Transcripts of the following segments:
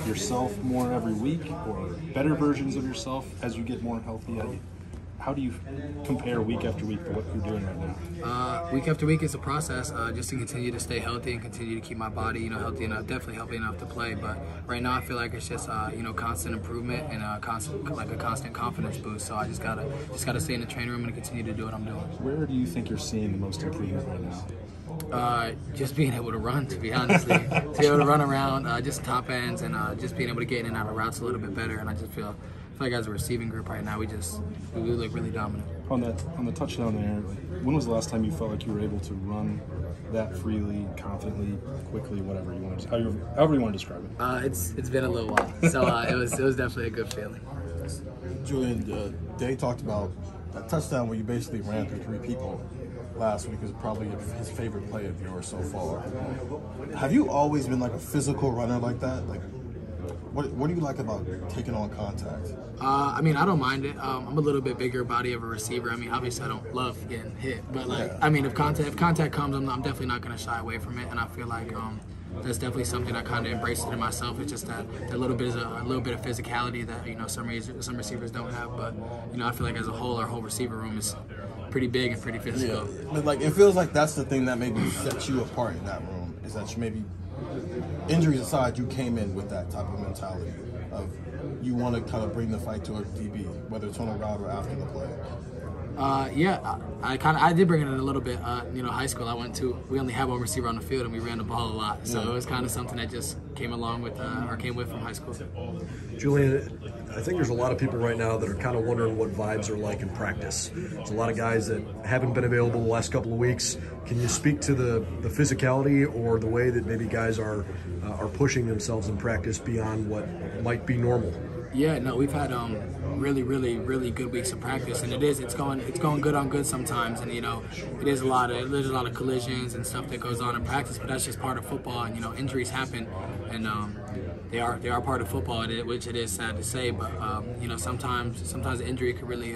yourself more every week, or better versions of yourself as you get more healthy? How do you compare week after week to what you're doing right now? Week after week, it's a process just to continue to stay healthy and continue to keep my body, healthy enough, definitely healthy enough to play. But right now, I feel like it's just, constant improvement and a constant confidence boost. So I just gotta stay in the training room and continue to do what I'm doing. Where do you think you're seeing the most improvement right now? Just being able to run, to be honest. To be able to run around, just top ends, and just being able to get in and out of routes a little bit better. And I just feel like as a receiving group right now, we look really dominant. On the touchdown there, when was the last time you felt like you were able to run that freely, confidently, quickly, whatever you want, however you want to describe it? It's been a little while, so it was definitely a good feeling. Julian, Day talked about that touchdown where you basically ran through 3 people last week is probably his favorite play of yours so far. Have you always been like a physical runner like that? Like, what do you like about taking on contact? I don't mind it. I'm a little bit bigger body of a receiver. Obviously I don't love getting hit, but if contact comes, I'm definitely not going to shy away from it. And I feel like that's definitely something I kind of embraced in myself. It's just that little bit of physicality that some receivers don't have. But I feel like as a whole, our whole receiver room is pretty big and pretty physical. Yeah. But it feels like that's the thing that maybe sets you apart in that room, is that you maybe, injuries aside, you came in with that type of mentality of you want to kind of bring the fight to a DB, whether it's on a route or after the play. I did bring it in a little bit. High school we only had one receiver on the field and we ran the ball a lot. So it was kind of something that just came with from high school. Julian, I think there's a lot of people right now that are kind of wondering what vibes are like in practice. There's a lot of guys that haven't been available the last couple of weeks. Can you speak to the physicality or the way that maybe guys are pushing themselves in practice beyond what might be normal? Yeah, no, we've had really good weeks of practice, and it's going good on good sometimes, and there's a lot of collisions and stuff that goes on in practice, but that's just part of football, and injuries happen, and they are part of football, which it is sad to say, but sometimes the injury could really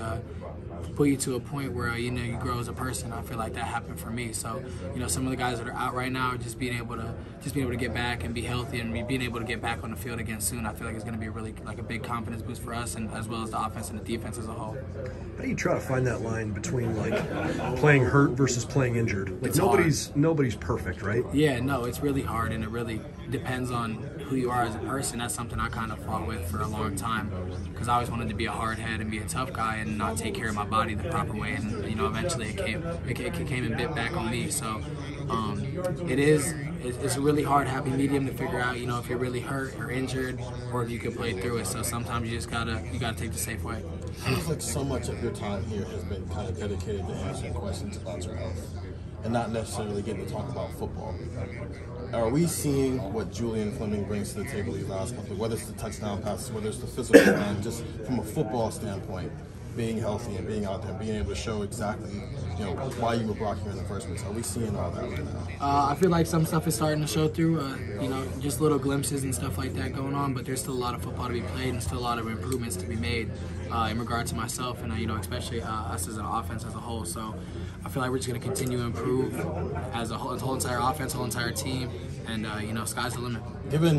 put you to a point where you grow as a person. I feel like that happened for me. So some of the guys that are out right now are just being able to get back and be healthy and being able to get back on the field again soon. I feel like it's going to be really a big confidence boost for us, and as well as the offense and the defense as a whole. How do you try to find that line between playing hurt versus playing injured? Nobody's perfect, right? Yeah, no, it's really hard, and it really depends on who you are as a person. That's something I kind of fought with for a long time, because I always wanted to be a hard head and be a tough guy and not take care of my body the proper way, and eventually it came and bit back on me. So it's a really hard happy medium to figure out, if you're really hurt or injured, or if you can play through it. So sometimes you just gotta take the safe way. It feels like so much of your time here has been kind of dedicated to answering questions about your health and not necessarily getting to talk about football. Are we seeing what Julian Fleming brings to the table these last couple, whether it's the touchdown passes, whether it's the physical line, just from a football standpoint, being healthy and being out there, being able to show exactly, why you were brought here in the first place? Are we seeing all that right now? I feel like some stuff is starting to show through, just little glimpses and stuff like that going on, but there's still a lot of football to be played and still a lot of improvements to be made in regard to myself and, especially us as an offense as a whole. So I feel like we're just going to continue to improve as a whole entire offense, whole entire team, and, sky's the limit.